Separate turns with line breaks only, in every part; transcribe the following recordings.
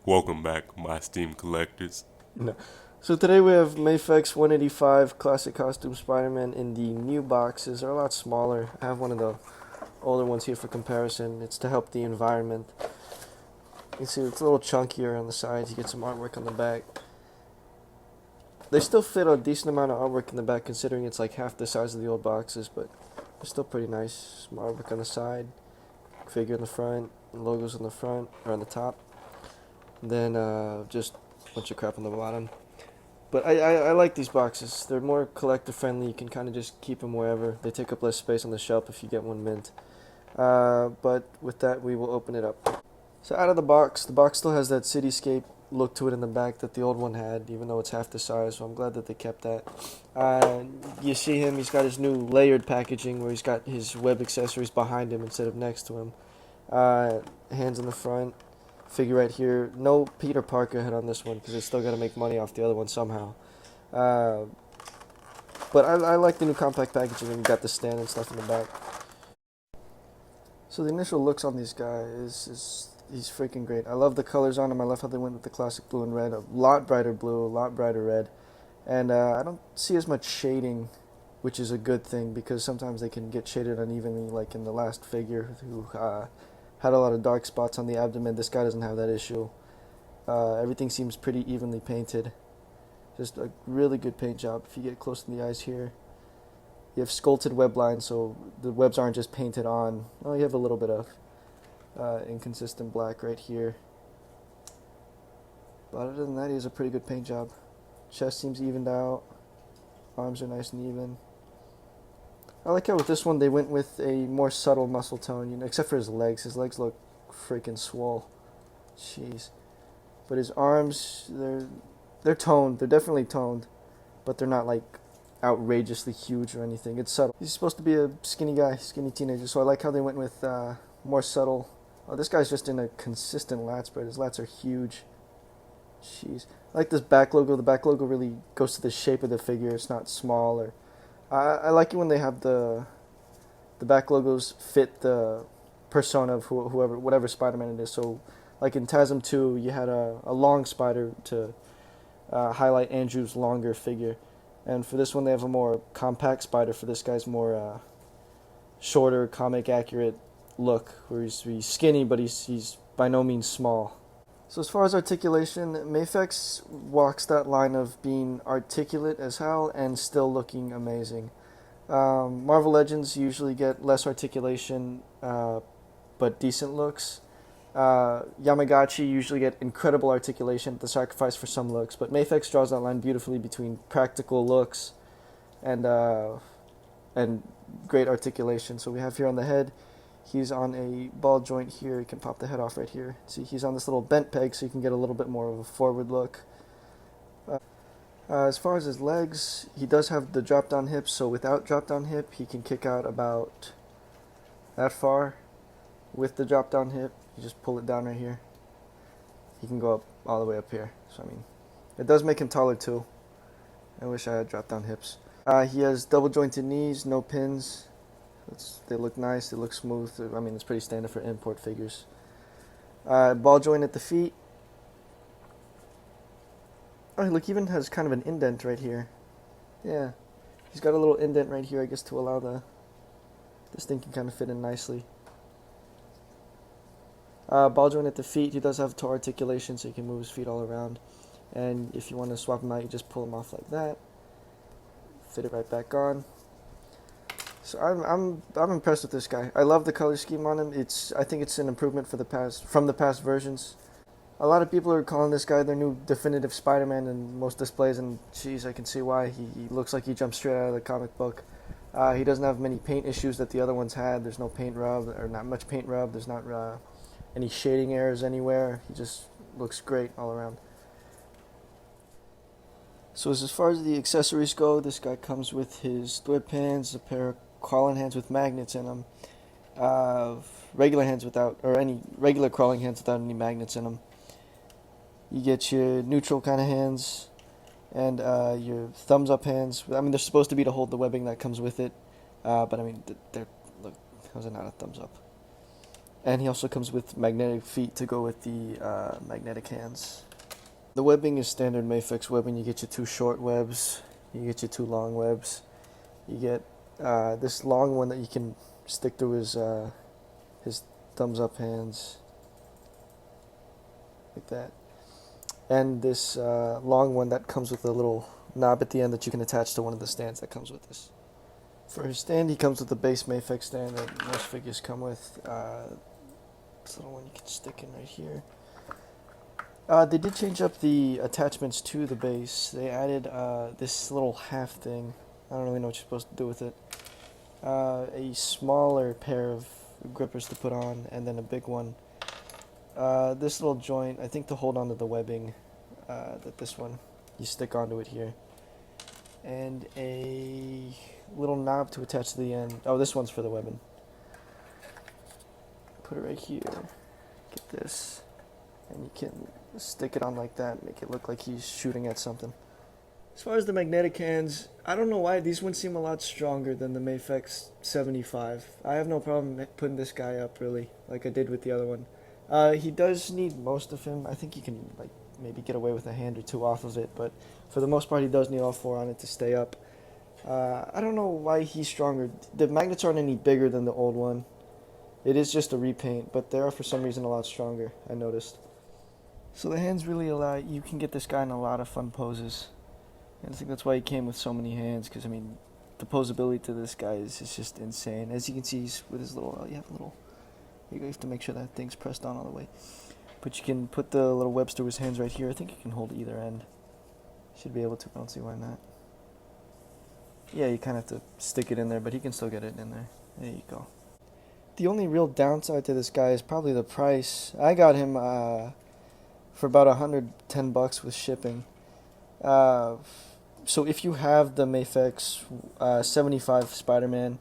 Welcome back, my esteemed collectors.
No. So today we have MAYFEX 185 Classic Costume Spider-Man in the new boxes. They're a lot smaller. I have one of the older ones here for comparison. It's to help the environment. You can see it's a little chunkier on the sides. You get some artwork on the back. They still fit a decent amount of artwork in the back considering it's like half the size of the old boxes, but they're still pretty nice. Some artwork on the side, figure in the front, logos on the front, or on the top. Then just a bunch of crap on the bottom. But I like these boxes. They're more collector friendly. You can kind of just keep them wherever. They take up less space on the shelf if you get one mint. But with that, we will open it up. So out of the box still has that cityscape look to it in the back that the old one had, even though it's half the size. So I'm glad that they kept that. You see him, he's got his new layered packaging where he's got his web accessories behind him instead of next to him. Hands in the front. Figure right here. No Peter Parker head on this one because they still got to make money off the other one somehow. But I like the new compact packaging and got the stand and stuff in the back. So the initial looks on these guys is he's freaking great. I love the colors on him. I love how they went with the classic blue and red. A lot brighter blue, a lot brighter red. And I don't see as much shading, which is a good thing because sometimes they can get shaded unevenly, like in the last figure who had a lot of dark spots on the abdomen. This guy doesn't have that issue. Everything seems pretty evenly painted. Just a really good paint job. If you get close to the eyes here, you have sculpted web lines, so the webs aren't just painted on. Oh, you have a little bit of inconsistent black right here. But other than that, he has a pretty good paint job. Chest seems evened out. Arms are nice and even. I like how with this one they went with a more subtle muscle tone, except for his legs. His legs look freaking swole. Jeez. But his arms, they're toned. They're definitely toned, but they're not like outrageously huge or anything. It's subtle. He's supposed to be a skinny guy, skinny teenager, so I like how they went with more subtle. Oh, this guy's just in a consistent lat spread. His lats are huge. Jeez. I like this back logo. The back logo really goes to the shape of the figure. It's not small or I like it when they have the back logos fit the persona of whoever, whatever Spider-Man it is. So, like in TASM 2, you had a long spider to highlight Andrew's longer figure. And for this one, they have a more compact spider. For this guy's more shorter, comic accurate look, where he's skinny, but he's by no means small. So as far as articulation, MAYFEX walks that line of being articulate as hell and still looking amazing. Marvel Legends usually get less articulation, but decent looks. Yamagata usually get incredible articulation at the sacrifice for some looks, but MAYFEX draws that line beautifully between practical looks and great articulation. So we have here on the head, he's on a ball joint here. You can pop the head off right here. See, he's on this little bent peg, so you can get a little bit more of a forward look. As far as his legs, he does have the drop-down hips, so without drop-down hip, he can kick out about that far. With the drop-down hip, you just pull it down right here. He can go up all the way up here. So, I mean, it does make him taller, too. I wish I had drop-down hips. He has double-jointed knees, no pins. They look nice, they look smooth. I mean, it's pretty standard for import figures. Ball joint at the feet. Oh, look, even has kind of an indent right here. Yeah, he's got a little indent right here, I guess, to allow this thing can kind of fit in nicely. Ball joint at the feet. He does have toe articulation, so he can move his feet all around. And if you want to swap him out, you just pull him off like that. Fit it right back on. So I'm impressed with this guy. I love the color scheme on him. I think it's an improvement from the past versions. A lot of people are calling this guy their new definitive Spider-Man in most displays, and geez, I can see why. He looks like he jumped straight out of the comic book. He doesn't have many paint issues that the other ones had. There's no paint rub, or not much paint rub. There's not any shading errors anywhere. He just looks great all around. So as far as the accessories go, this guy comes with his thread pants, a pair of crawling hands with magnets in them, regular hands without, or any regular crawling hands without any magnets in them. You get your neutral kind of hands and your thumbs up hands. I mean, they're supposed to be to hold the webbing that comes with it, but I mean, look, how's it not a thumbs up? And he also comes with magnetic feet to go with the magnetic hands. The webbing is standard MAYFEX webbing. You get your 2 short webs, you get your 2 long webs. You get this long one that you can stick through his thumbs up hands, like that. And this long one that comes with a little knob at the end that you can attach to one of the stands that comes with this. For his stand, he comes with the base MAYFEX stand that most figures come with. This little one you can stick in right here. They did change up the attachments to the base. They added this little half thing. I don't really know what you're supposed to do with it. A smaller pair of grippers to put on, and then a big one. This little joint, I think to hold onto the webbing, that this one, you stick onto it here. And a little knob to attach to the end. Oh, this one's for the webbing. Put it right here. Get this. And you can stick it on like that, make it look like he's shooting at something. As far as the magnetic hands, I don't know why these ones seem a lot stronger than the MAYFEX 75. I have no problem putting this guy up, really, like I did with the other one. He does need most of him. I think you can like maybe get away with a hand or 2 off of it, but for the most part he does need all 4 on it to stay up. I don't know why he's stronger. The magnets aren't any bigger than the old one. It is just a repaint, but they are for some reason a lot stronger, I noticed. So the hands really allow, you can get this guy in a lot of fun poses. And I think that's why he came with so many hands, because I mean, the posability to this guy is just insane. As you can see, he's with his little, you have a little, you have to make sure that thing's pressed down all the way. But you can put the little webs through his hands right here. I think you can hold either end. Should be able to, I don't see why not. Yeah, you kind of have to stick it in there, but he can still get it in there. There you go. The only real downside to this guy is probably the price. I got him for about $110 with shipping. So if you have the MAYFEX 75 Spider-Man,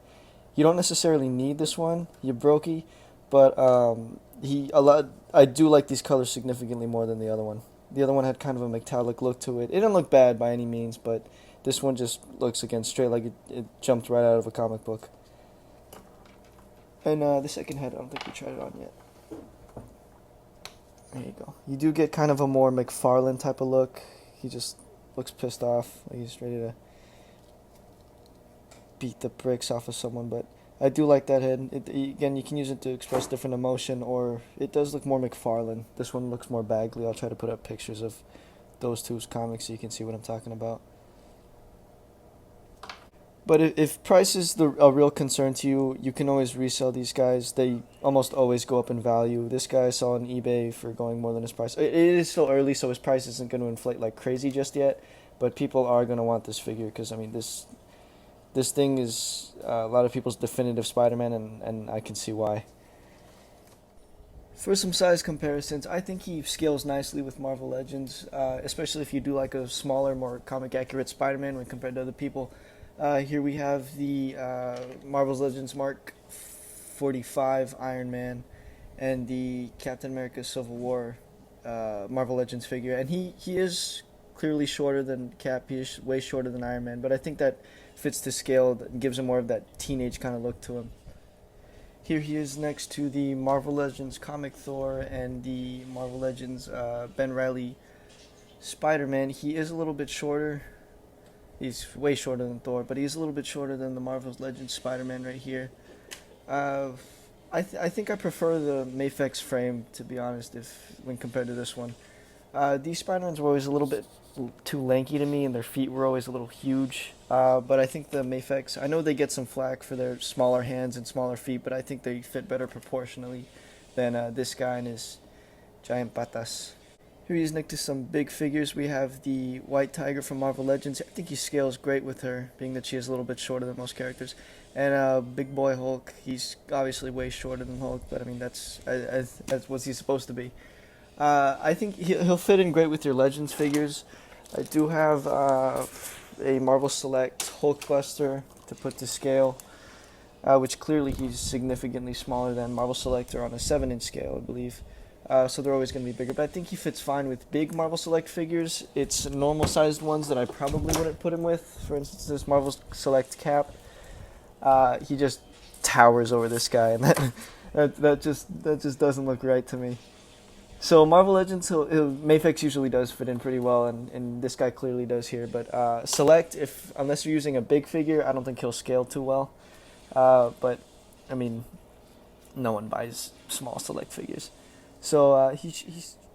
you don't necessarily need this one. You're brokey, but I do like these colors significantly more than the other one. The other one had kind of a metallic look to it. It didn't look bad by any means, but this one just looks, again, straight like it jumped right out of a comic book. And the second head, I don't think we tried it on yet. There you go. You do get kind of a more McFarlane type of look. He just looks pissed off, like he's ready to beat the bricks off of someone, but I do like that head. Again, you can use it to express different emotion, or it does look more McFarlane. This one looks more Bagley. I'll try to put up pictures of those two's comics so you can see what I'm talking about. But if price is a real concern to you, you can always resell these guys. They almost always go up in value. This guy I saw on eBay for going more than his price. It is still early, so his price isn't going to inflate like crazy just yet. But people are going to want this figure because, I mean, this thing is a lot of people's definitive Spider-Man, and I can see why. For some size comparisons, I think he scales nicely with Marvel Legends, especially if you do like a smaller, more comic-accurate Spider-Man when compared to other people. Here we have the Marvel Legends Mark 45 Iron Man and the Captain America Civil War Marvel Legends figure. And he is clearly shorter than Cap. He is way shorter than Iron Man. But I think that fits the scale and gives him more of that teenage kind of look to him. Here he is next to the Marvel Legends Comic Thor and the Marvel Legends Ben Reilly Spider-Man. He is a little bit shorter. He's way shorter than Thor, but he's a little bit shorter than the Marvel Legends Spider-Man right here. I think I prefer the MAYFEX frame, to be honest, when compared to this one. These Spider-Mans were always a little bit too lanky to me, and their feet were always a little huge. But I think the MAYFEX, I know they get some flack for their smaller hands and smaller feet, but I think they fit better proportionally than this guy and his giant patas. Here he is next to some big figures. We have the White Tiger from Marvel Legends. I think he scales great with her, being that she is a little bit shorter than most characters. And Big Boy Hulk. He's obviously way shorter than Hulk, but I mean that's what he's supposed to be. I think he'll fit in great with your Legends figures. I do have a Marvel Select Hulkbuster to put to scale, which clearly he's significantly smaller than Marvel Select. Are on a 7-inch scale, I believe. So they're always going to be bigger. But I think he fits fine with big Marvel Select figures. It's normal-sized ones that I probably wouldn't put him with. For instance, this Marvel Select Cap. He just towers over this guy, and That just doesn't look right to me. So Marvel Legends, MAYFEX usually does fit in pretty well, and this guy clearly does here. But Select, if unless you're using a big figure, I don't think he'll scale too well. But I mean, no one buys small Select figures, so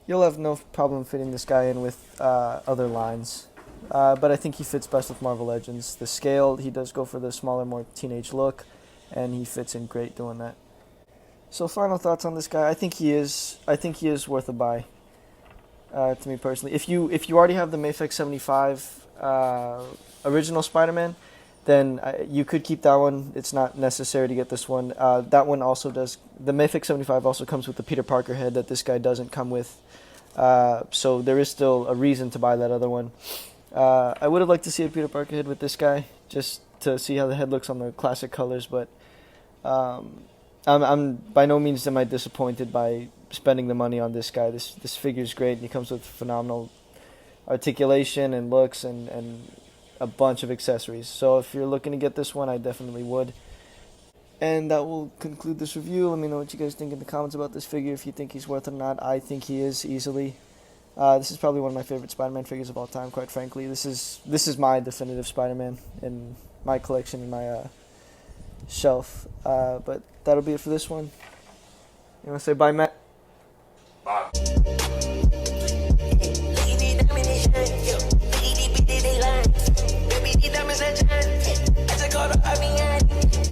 you'll have no problem fitting this guy in with other lines. But I think he fits best with Marvel Legends. The scale, he does go for the smaller, more teenage look, and he fits in great doing that. So final thoughts on this guy. I think he is. I think he is worth a buy. To me personally, if you already have the MAYFEX 75 original Spider-Man, then you could keep that one. It's not necessary to get this one. That one also does. The MAYFEX 75 also comes with the Peter Parker head that this guy doesn't come with. So there is still a reason to buy that other one. I would have liked to see a Peter Parker head with this guy, just to see how the head looks on the classic colors, but I'm by no means am I disappointed by spending the money on this guy. This figure's great, and he comes with phenomenal articulation and looks and a bunch of accessories. So if you're looking to get this one, I definitely would. And that will conclude this review. Let me know what you guys think in the comments about this figure, if you think he's worth it or not. I think he is, easily. This is probably one of my favorite Spider-Man figures of all time, quite frankly. This is my definitive Spider-Man in my collection, in my shelf. But that'll be it for this one. You want to say bye, Matt?